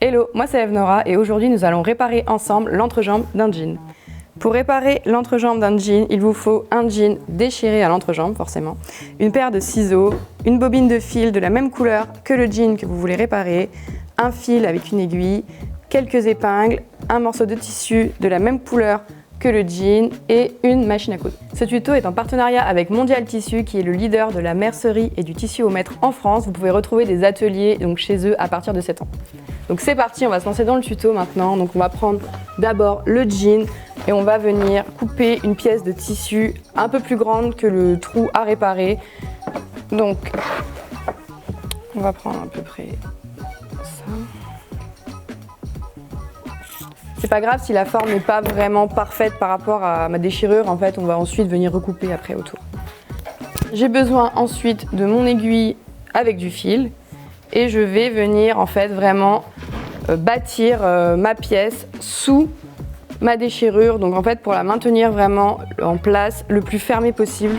Hello, moi c'est Evnora et aujourd'hui nous allons réparer ensemble l'entrejambe d'un jean. Pour réparer l'entrejambe d'un jean, il vous faut un jean déchiré à l'entrejambe forcément, une paire de ciseaux, une bobine de fil de la même couleur que le jean que vous voulez réparer, un fil avec une aiguille, quelques épingles, un morceau de tissu de la même couleur que le jean et une machine à coudre. Ce tuto est en partenariat avec Mondial Tissu qui est le leader de la mercerie et du tissu au mètre en France. Vous pouvez retrouver des ateliers donc chez eux à partir de 7 ans. Donc c'est parti, on va se lancer dans le tuto maintenant. Donc on va prendre d'abord le jean et on va venir couper une pièce de tissu un peu plus grande que le trou à réparer. Donc on va prendre à peu près ça. C'est pas grave si la forme n'est pas vraiment parfaite par rapport à ma déchirure, en fait on va ensuite venir recouper après autour. J'ai besoin ensuite de mon aiguille avec du fil et je vais venir en fait vraiment bâtir ma pièce sous ma déchirure, donc en fait pour la maintenir vraiment en place le plus fermé possible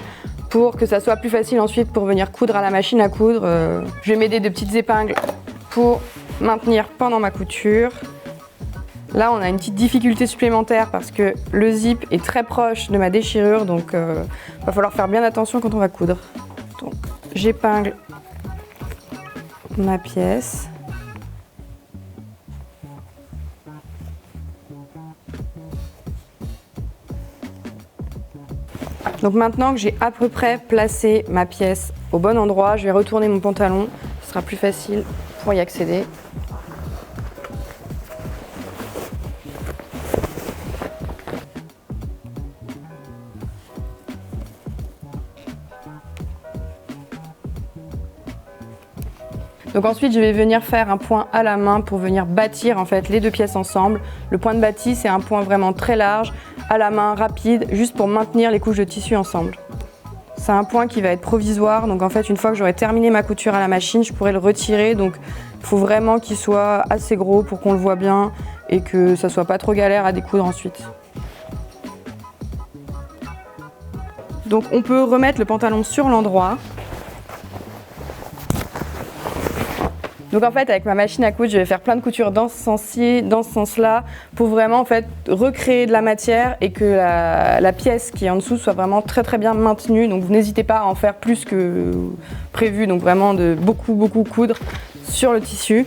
pour que ça soit plus facile ensuite pour venir coudre à la machine à coudre. Je vais m'aider de petites épingles pour maintenir pendant ma couture. Là, on a une petite difficulté supplémentaire parce que le zip est très proche de ma déchirure, donc va falloir faire bien attention quand on va coudre. Donc, j'épingle ma pièce. Donc maintenant que j'ai à peu près placé ma pièce au bon endroit, je vais retourner mon pantalon, ce sera plus facile pour y accéder. Donc ensuite je vais venir faire un point à la main pour venir bâtir en fait les deux pièces ensemble. Le point de bâti c'est un point vraiment très large, à la main, rapide, juste pour maintenir les couches de tissu ensemble. C'est un point qui va être provisoire, donc en fait une fois que j'aurai terminé ma couture à la machine, je pourrai le retirer. Donc il faut vraiment qu'il soit assez gros pour qu'on le voit bien et que ça soit pas trop galère à découdre ensuite. Donc on peut remettre le pantalon sur l'endroit. Donc en fait avec ma machine à coudre je vais faire plein de coutures dans ce sens-là pour vraiment en fait recréer de la matière et que la pièce qui est en dessous soit vraiment très bien maintenue. Donc vous n'hésitez pas à en faire plus que prévu, donc vraiment de beaucoup coudre sur le tissu.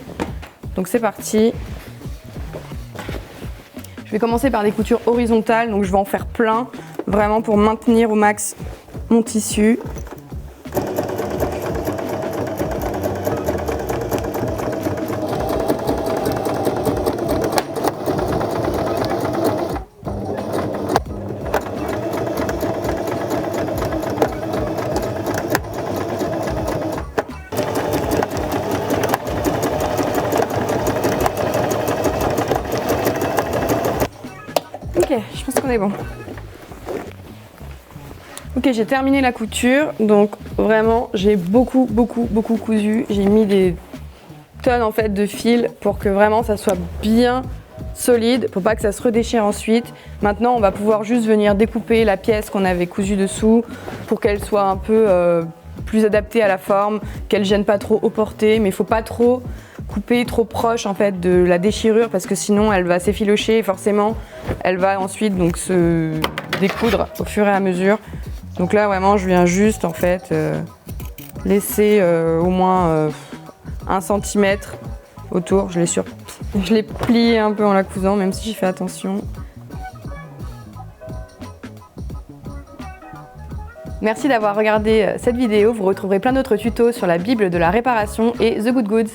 Donc c'est parti. Je vais commencer par des coutures horizontales, donc je vais en faire plein vraiment pour maintenir au max mon tissu. Ok, je pense qu'on est bon. Ok, j'ai terminé la couture, donc vraiment j'ai beaucoup cousu. J'ai mis des tonnes en fait de fil pour que vraiment ça soit bien solide, pour pas que ça se redéchire ensuite. Maintenant, on va pouvoir juste venir découper la pièce qu'on avait cousue dessous pour qu'elle soit un peu plus adaptée à la forme, qu'elle gêne pas trop au porté, mais il faut pas trop couper trop proche en fait de la déchirure parce que sinon elle va s'effilocher et forcément elle va ensuite donc se découdre au fur et à mesure. Donc là vraiment je viens juste en fait laisser au moins 1 cm autour. Je l'ai plié un peu en la cousant même si j'ai fait attention. Merci d'avoir regardé cette vidéo. Vous retrouverez plein d'autres tutos sur la Bible de la réparation et The Good Goods.